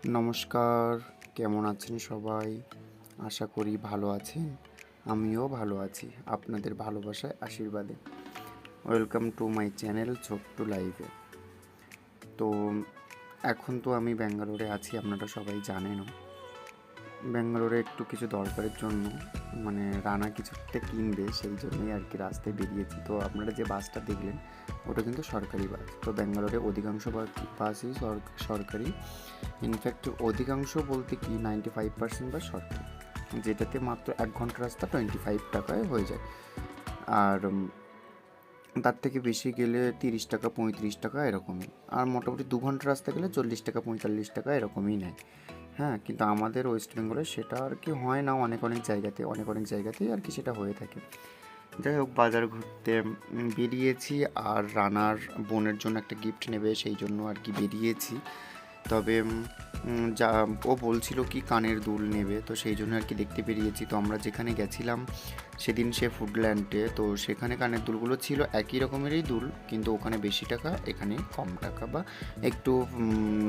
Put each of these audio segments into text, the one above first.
নমস্কার, কেমন আছেন সবাই? আশা করি ভালো আছেন। আমিও ভালো আছি আপনাদের ভালোবাসায় আশীর্বাদে। ওয়েলকাম টু মাই চ্যানেল ছোট্ট লাইভে। তো এখন তো আমি ব্যাঙ্গালোরে আছি, আপনারা সবাই জানেনও। ব্যাঙ্গালোরে একটু কিছু দরকারের জন্য রানা কিছু একটা কিনবে, সেই জন্যই আর কি রাস্তায় বেরিয়েছি। তো আপনারা যে বাসটা দেখলেন ওটা কিন্তু সরকারি বাস। তো ব্যাঙ্গালোরে অধিকাংশ বাসই সরকারি। ইনফ্যাক্ট অধিকাংশ বলতে কি 95% বাস সরকারি, যেটাতে মাত্র 1 ঘন্টা রাস্তা 25 টাকায় হয়ে যায়। আর তার থেকে বেশি গেলে 30 টাকা 35 টাকা এরকমই। আর মোটামুটি 2 ঘন্টা রাস্তা গেলে 40 টাকা 45 টাকা এরকমই নেয়। হ্যাঁ, কিন্তু আমাদের ওয়েস্ট বেঙ্গলে সেটা আর কি হয় না। অনেক জায়গাতেই আর কি সেটা হয়ে থাকে। যাই হোক, বাজার ঘুরতে বেরিয়েছি। আর রানার বোনের জন্য একটা গিফট নেবে, সেই জন্য আর কি বেরিয়েছি। তবে যা ও বলছিল কি কানের দুল নেবে, তো সেই জন্য আর কি দেখতে বেরিয়েছি। তো আমরা যেখানে গেছিলাম সেদিন সে ফুডল্যান্ডে, তো সেখানে কানের দুলগুলো ছিল একই রকমেরই দুল, কিন্তু ওখানে বেশি টাকা এখানে কম টাকা, বা একটু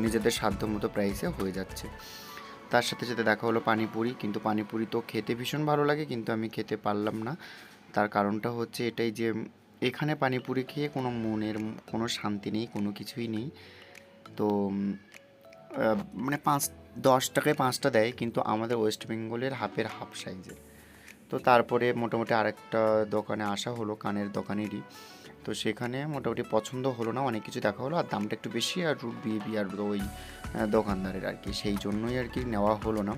নিজেদের সাধ্য মতো প্রাইসে হয়ে যাচ্ছে। তার সাথে সাথে দেখা হলো পানিপুরি, কিন্তু পানিপুরি তো খেতে ভীষণ ভালো লাগে, কিন্তু আমি খেতে পারলাম না। তার কারণটা হচ্ছে এটাই যে এখানে পানিপুরি খেয়ে কোনো মনের কোনো শান্তি নেই, কোনো কিছুই নেই। তো 10 টাকায় 5টা দেয়, কিন্তু আমাদের ওয়েস্ট বেঙ্গলের হাফের হাফ সাইজের। তো তারপরে মোটামুটি আরেকটা দোকানে আসা হলো, কানের দোকানেরই। তো সেখানে মোটামুটি পছন্দ হলো না, অনেক কিছু দেখা হলো, আর দামটা একটু বেশি, আর রুট বিহেভিয়ার ওই দোকানদারের আর কি, সেই জন্যই আর কি নেওয়া হলো না।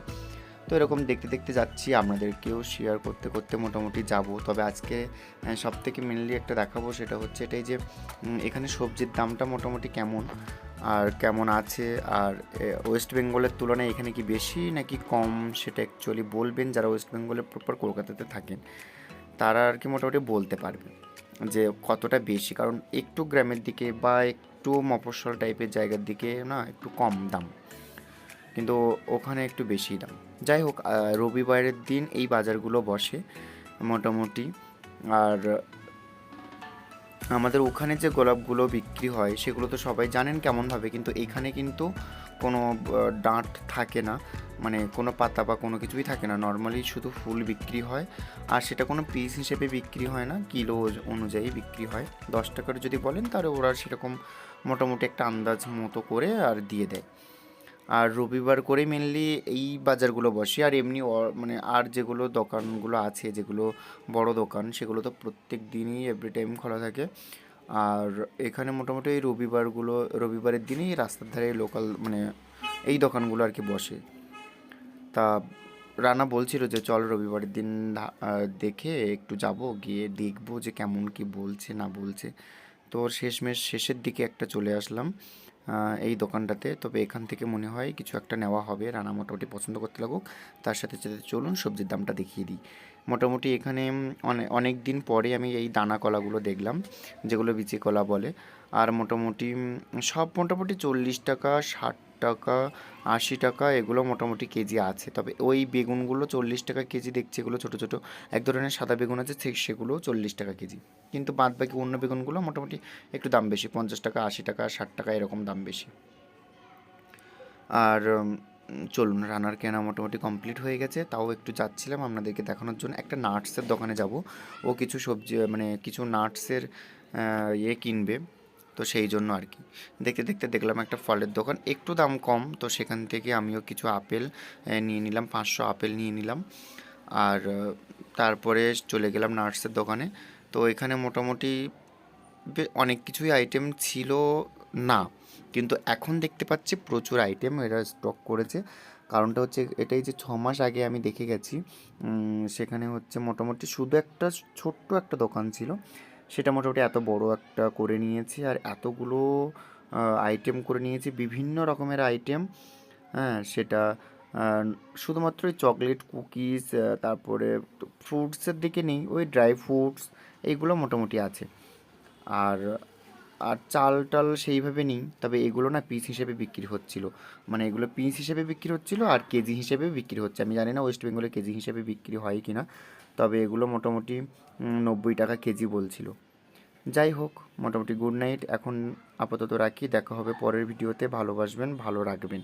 তো এরকম দেখতে দেখতে যাচ্ছি, আপনাদেরকেও শেয়ার করতে করতে মোটামুটি যাব। তবে আজকে সবথেকে মেনলি একটা দেখাবো, সেটা হচ্ছে এটাই যে এখানে সবজির দামটা মোটামুটি কেমন আর কেমন আছে, আর ওয়েস্ট বেঙ্গলের তুলনায় এখানে কি বেশি নাকি কম, সেটা অ্যাকচুয়ালি বলবেন যারা ওয়েস্ট বেঙ্গলের প্রপার কলকাতাতে থাকেন, তারা আর কি মোটামুটি বলতে পারবে যে কতটা বেশি। কারণ একটু গ্রামের দিকে বা একটু মফস্বল টাইপের জায়গার দিকে না একটু কম দাম, কিন্তু ওখানে একটু বেশি দাম। যাই হোক, রবিবারের দিন এই বাজারগুলো বসে মোটামুটি। আর আমাদের ওখানে যে গোলাপগুলো বিক্রি হয় সেগুলো তো সবাই জানেন কেমনভাবে, কিন্তু এখানে কিন্তু কোনো ডাঁট থাকে না, মানে কোনো পাতা বা কোনো কিছুই থাকে না। নর্মালি শুধু ফুল বিক্রি হয়, আর সেটা কোনো পিস হিসেবে বিক্রি হয় না, কিলো অনুযায়ী বিক্রি হয়। 10 টাকার যদি বলেন তাহলে ওরা সেরকম মোটামুটি একটা আন্দাজ মতো করে আর দিয়ে দেয়। আর রবিবার করে মেনলি এই বাজারগুলো বসে। আর এমনি আর যেগুলো দোকানগুলো আছে, যেগুলো বড় দোকান, সেগুলো তো প্রত্যেক দিনই এভরি টাইম খোলা থাকে। আর এখানে মোটামুটি এই রবিবারের দিনই রাস্তার ধারে লোকাল এই দোকানগুলো আর কি বসে। তা রানা বলছিল যে চল রবিবারের দিন দেখে একটু যাব, গিয়ে দেখবো যে কেমন কি বলছে না বলছে। তো শেষের দিকে একটা চলে আসলাম এই দোকানটাতে। তবে এখান থেকে মনে হয় কিছু একটা নেওয়া হবে, রানা মোটামুটি পছন্দ করতে লাগুক। তার সাথে সাথে চলুন সবজির দামটা দেখিয়ে দিই। মোটামুটি এখানে অনেক দিন পরে আমি এই দানা কলাগুলো দেখলাম, যেগুলো বিচি কলা বলে। আর মোটামুটি সব মোটামুটি 40 টাকা 60 টাকা 80 টাকা এগুলো মোটামুটি কেজি আছে। তবে ওই বেগুনগুলো 40 টাকা কেজি দেখছি, এগুলো ছোটো ছোটো এক ধরনের সাদা বেগুন আছে, সেগুলো 40 টাকা কেজি। কিন্তু বাদ বাকি অন্য বেগুনগুলো মোটামুটি একটু দাম বেশি, 50 টাকা 80 টাকা 60 টাকা এরকম দাম বেশি। আর চলুন, রান্নার কেনা মোটামুটি কমপ্লিট হয়ে গেছে, তাও একটু যাচ্ছিলাম আপনাদেরকে দেখানোর জন্য। একটা নাটসের দোকানে যাব, ও কিছু সবজি কিছু নাটসের কিনবে, তো সেই জন্য আর কি। দেখতে দেখতে দেখলাম একটা ফলের দোকান, একটু দাম কম, তো সেখান থেকে আমিও কিছু আপেল নিয়ে নিলাম, 500 আপেল নিয়ে নিলাম। আর তারপরে চলে গেলাম নাটসের দোকানে। তো এখানে মোটামুটি অনেক কিছুই আইটেম ছিল না, কিন্তু এখন দেখতে পাচ্ছি প্রচুর আইটেম এরা স্টক করেছে। কারণটা হচ্ছে এটাই যে 6 মাস আগে আমি দেখে গেছি, সেখানে হচ্ছে মোটামুটি শুধু একটা ছোট্ট একটা দোকান ছিল, সেটা মোটামুটি এত বড় একটা করে নিয়েছি, আর এতগুলো আইটেম করে নিয়েছি, বিভিন্ন রকমের আইটেম। হ্যাঁ, সেটা শুধুমাত্র ওই চকলেট কুকিজ, তারপরে ফ্রুটসের দিকে নেই, ওই ড্রাই ফ্রুটস এইগুলো মোটামুটি আছে। আর আর চাল টাল সেইভাবে নেই, তবে এগুলো না পিস হিসেবে বিক্রি হচ্ছিল, এগুলো পিস হিসেবে বিক্রি হচ্ছিল আর কেজি হিসেবে বিক্রি হচ্ছে। আমি জানি না ওয়েস্ট বেঙ্গলে কেজি হিসেবে বিক্রি হয় কি না, তবে এগুলো মোটামুটি 90 টাকা কেজি বলছিল। যাই হোক, মোটামুটি গুড নাইট, এখন আপাতত রাখি, দেখা হবে পরের ভিডিওতে। ভালোবাসবেন, ভালো রাখবেন।